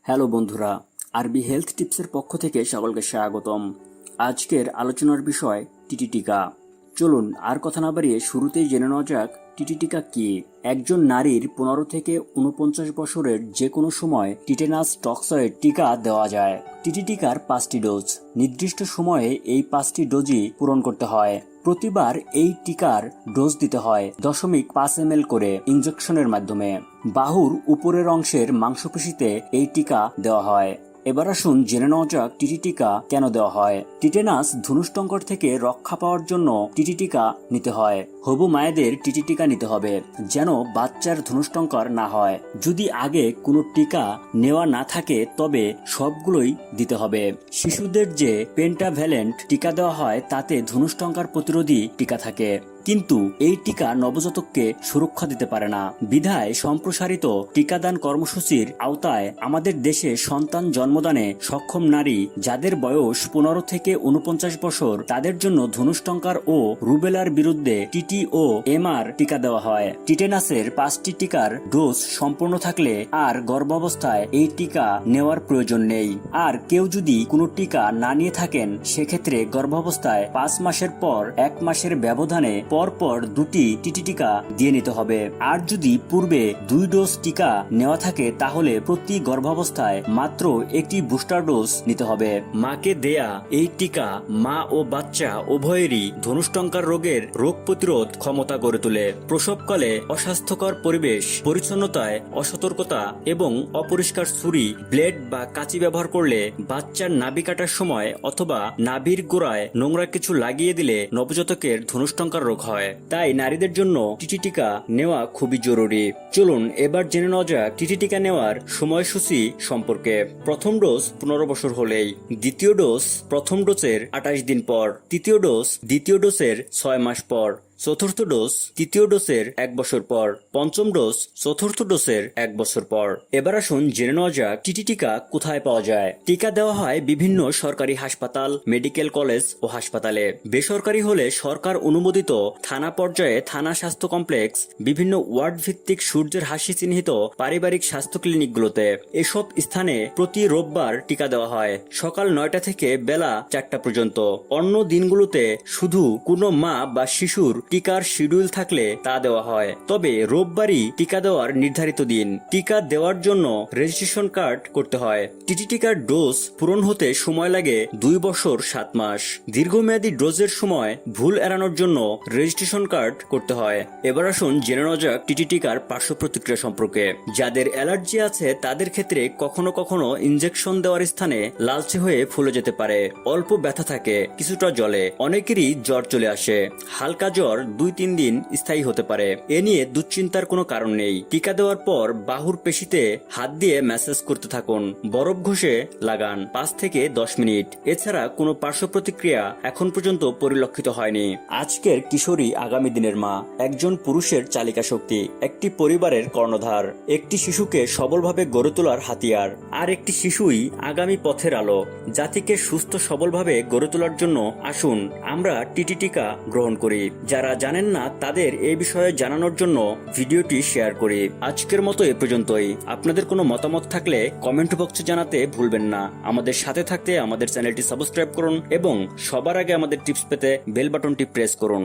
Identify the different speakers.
Speaker 1: Hello বন্ধুরা, আরবি health টিপসের পক্ষ থেকে সকলকে স্বাগতম। আজকের আলোচনার বিষয় টিটি টিকা। চলুন আর কথা না বাড়িয়ে শুরুতেই জেনে নেওয়া যাক টিটি টিকা কি। একজন নারীর 15 থেকে 49 বছরের যে কোনো সময় টিটেনাস টক্সয়েড টিকা দেওয়া যায়। টিটি টিকার 5টি ডোজ, নির্দিষ্ট সময়ে এই 5টি ডোজই পূরণ করতে হয়। প্রতিবার এই টিকার ডোজ দিতে হয় 0.5 ml করে ইনজেকশনের মাধ্যমে। বাহুর উপরের অংশের মাংসপেশিতে এই টিকা দেওয়া হয়। এবার আসুন জেনে নেওয়া যাক টিটি টিকা কেন দেওয়া হয়। টিটেনাস ধনুষ্টঙ্কর থেকে রক্ষা পাওয়ার জন্য টিটি টিকা নিতে হয়। হবু মায়েদের টিটি টিকা নিতে হবে যেন বাচ্চার ধনুষ্টঙ্কর না হয়। যদি আগে কোনো টিকা নেওয়া না থাকে তবে সবগুলোই দিতে হবে। শিশুদের যে পেন্টাভ্যালেন্ট টিকা দেওয়া হয় তাতে ধনুষ্টঙ্কার প্রতিরোধী টিকা থাকে, কিন্তু এই টিকা নবজাতককে সুরক্ষা দিতে পারে না। বিধায় সম্প্রসারিত টিকাদান কর্মসূচির আওতায় আমাদের দেশে সন্তান জন্মদানে সক্ষম নারী যাদের বয়স 15 থেকে 49 বছর তাদের জন্য ধনুষ্টঙ্কার ও রুবেলার বিরুদ্ধে টিটি ও এমআর টিকা দেওয়া হয়। টিটেনাসের 5টি টিকার ডোজ সম্পূর্ণ থাকলে আর গর্ভাবস্থায় এই টিকা নেওয়ার প্রয়োজন নেই। আর কেউ যদি কোনো টিকা না নিয়ে থাকেন সেক্ষেত্রে গর্ভাবস্থায় 5 মাসের পর 1 মাসের ব্যবধানে পরপর 2টি টিটি টিকা দিয়ে নিতে হবে। আর যদি পূর্বে 2 ডোজ টিকা নেওয়া থাকে তাহলে প্রতি গর্ভাবস্থায় মাত্র একটি বুস্টার ডোজ নিতে হবে। মাকে দেয়া এই টিকা মা ও বাচ্চা উভয়েরই ধনুষ্টঙ্কার রোগের রোগ প্রতিরোধ ক্ষমতা গড়ে তোলে। প্রসবকালে অস্বাস্থ্যকর পরিবেশ, পরিচ্ছন্নতায় অসতর্কতা এবং অপরিষ্কার ছুরি, ব্লেড বা কাঁচি ব্যবহার করলে, বাচ্চার নাভি কাটার সময় অথবা নাভির গোড়ায় নোংরা কিছু লাগিয়ে দিলে নবজাতকের ধনুষ্টঙ্কার রোগ হয়। তাই নারীদের জন্য টিটি টিকা নেওয়া খুবই জরুরি। চলুন এবার জেনে নেওয়া যাক টিটি টিকা নেওয়ার সময়সূচি সম্পর্কে। প্রথম ডোজ 15 বছর হলেই, দ্বিতীয় ডোজ প্রথম ডোজের 28 দিন পর, তৃতীয় ডোজ দ্বিতীয় ডোজের 6 মাস পর, চতুর্থ ডোজ তৃতীয় ডোজের 1 বছর পর, পঞ্চম ডোজ চতুর্থ ডোজের 1 বছর পর। এবার আসুন জেনে নেওয়া যাক টিটি টিকা কোথায় পাওয়া যায়। টিকা দেওয়া হয় বিভিন্ন সরকারি হাসপাতাল, মেডিকেল কলেজ ও হাসপাতালে। বেসরকারি হলে সরকার অনুমোদিত থানা পর্যায়ে থানা স্বাস্থ্য কমপ্লেক্স, বিভিন্ন ওয়ার্ড ভিত্তিক সূর্যের হাসি চিহ্নিত পারিবারিক স্বাস্থ্য ক্লিনিকগুলোতে। এসব স্থানে প্রতি রোববার টিকা দেওয়া হয় সকাল 9টা থেকে বেলা 4টা পর্যন্ত। অন্য দিনগুলোতে শুধু কোনো মা বা শিশুর টিকার শিডিউল থাকলে তা দেওয়া হয়, তবে রোববারই টিকা দেওয়ার নির্ধারিত দিন। টিকা দেওয়ার জন্য রেজিস্ট্রেশন কার্ড করতে হয়। টিটি টিকার ডোজ পূরণ হতে সময় লাগে 2 বছর 7 মাস। দীর্ঘমেয়াদী ডোজের সময় ভুল এড়ানোর জন্য রেজিস্ট্রেশন কার্ড করতে হয়। এবার আসুন জেনে নেওয়া যাক টিটি টিকার পার্শ্ব প্রতিক্রিয়া সম্পর্কে। যাদের অ্যালার্জি আছে তাদের ক্ষেত্রে কখনো কখনো ইনজেকশন দেওয়ার স্থানে লালচে হয়ে ফুলে যেতে পারে, অল্প ব্যথা থাকে, কিছুটা জ্বলে, অনেকেরই জ্বর চলে আসে। হালকা জ্বর 2-3 দিন স্থায়ী হতে পারে। এ নিয়ে দুশ্চিন্তার কোনো কারণ নেই। টিকা দেওয়ার পর বাহুর পেশিতে হাত দিয়ে ম্যাসেজ করতে থাকুন, বরফ ঘষে লাগান 5 থেকে 10 মিনিট। এছাড়া কোনো পার্শ্ব প্রতিক্রিয়া এখন পর্যন্ত পরিলক্ষিত হয়নি। আজকের কিশোরী আগামী দিনের মা, একজন পুরুষের চালিকা শক্তি, একটি পরিবারের কর্ণধার, একটি শিশুকে সবলভাবে গড়ে তোলার হাতিয়ার। আর একটি শিশুই আগামী পথের আলো। জাতিকে সুস্থ সবলভাবে গড়ে তোলার জন্য আসুন আমরা টিটি টিকা গ্রহণ করি। যারা জানেন না তাদের এই বিষয়ে জানানোর জন্য ভিডিওটি শেয়ার করি। আজকের মতো এ পর্যন্তই। আপনাদের কোনো মতামত থাকলে কমেন্ট বক্সে জানাতে ভুলবেন না। আমাদের সাথে থাকতে আমাদের চ্যানেলটি সাবস্ক্রাইব করুন এবং সবার আগে আমাদের টিপস পেতে বেল বাটনটি প্রেস করুন।